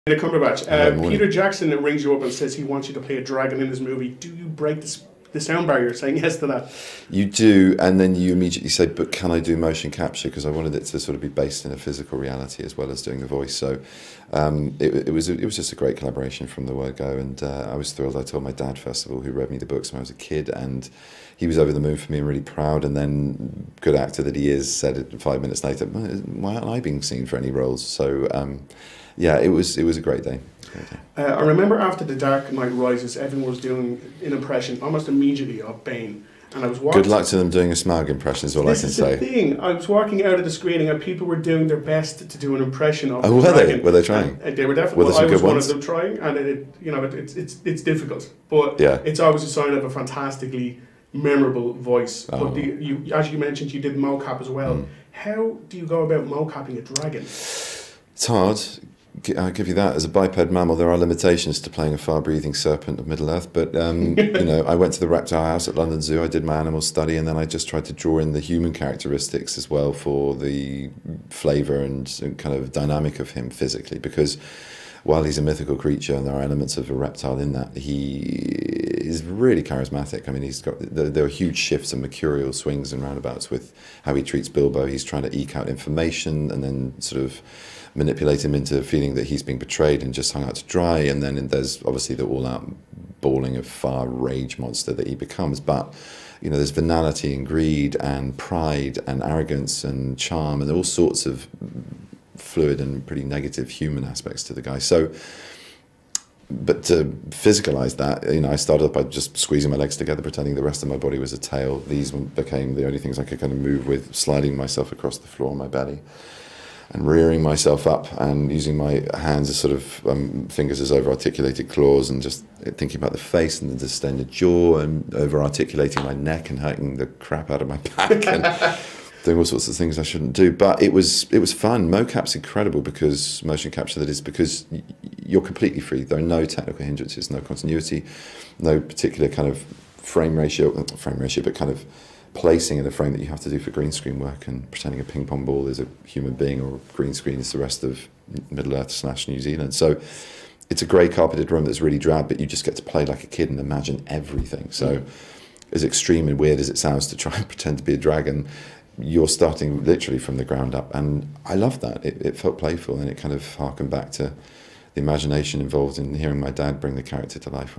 Benedict Cumberbatch. Peter Jackson rings you up and says he wants you to play a dragon in his movie. Do you break the sound barrier saying yes to that? You do, and then you immediately say, but can I do motion capture? Because I wanted it to sort of be based in a physical reality as well as doing the voice. So it was just a great collaboration from the word go, and I was thrilled. I told my dad, first of all, who read me the books when I was a kid, and he was over the moon for me and really proud. And then, good actor that he is, said it 5 minutes later, why aren't I being seen for any roles? So yeah, it was a great day. I remember after The Dark Knight Rises, everyone was doing an impression almost immediately of Bane. And I was watching. Good luck to them doing a Smaug impression, is all I can say. This is the thing. I was walking out of the screening and people were doing their best to do an impression of. Oh, were they? Were they trying? They were definitely. Were there some I was good one ones? of them trying, and it's difficult, but yeah, it's always a sign of a fantastically memorable voice. Oh. But as you mentioned, you did mocap as well. How do you go about mocapping a dragon? It's hard. I'll give you that. As a biped mammal, there are limitations to playing a fire-breathing serpent of Middle-earth. But, you know, I went to the reptile house at London Zoo, I did my animal study, and then I just tried to draw in the human characteristics as well for the flavour and kind of dynamic of him physically. Because while he's a mythical creature and there are elements of a reptile in that, he is really charismatic. I mean, he's got there are huge shifts and mercurial swings and roundabouts with how he treats Bilbo. He's trying to eke out information and then sort of manipulate him into feeling that he's being betrayed and just hung out to dry. And then there's obviously the all-out bawling of fire rage monster that he becomes. But, you know, there's venality and greed and pride and arrogance and charm and all sorts of fluid and pretty negative human aspects to the guy. So, but to physicalize that, you know, I started by just squeezing my legs together, pretending the rest of my body was a tail. These became the only things I could kind of move with, sliding myself across the floor on my belly and rearing myself up and using my hands as sort of fingers as over-articulated claws, and just thinking about the face and the distended jaw, and over-articulating my neck and hurting the crap out of my back and doing all sorts of things I shouldn't do. But it was fun. Mocap's incredible because motion capture, that is, because you're completely free. There are no technical hindrances, no continuity, no particular kind of frame ratio, but kind of placing in a frame that you have to do for green screen work, and pretending a ping pong ball is a human being or a green screen is the rest of Middle-earth / New Zealand. So it's a grey carpeted room that's really drab, but you just get to play like a kid and imagine everything. So as extreme and weird as it sounds to try and pretend to be a dragon, you're starting literally from the ground up, and I loved that. It felt playful, and it kind of harkened back to the imagination involved in hearing my dad bring the character to life.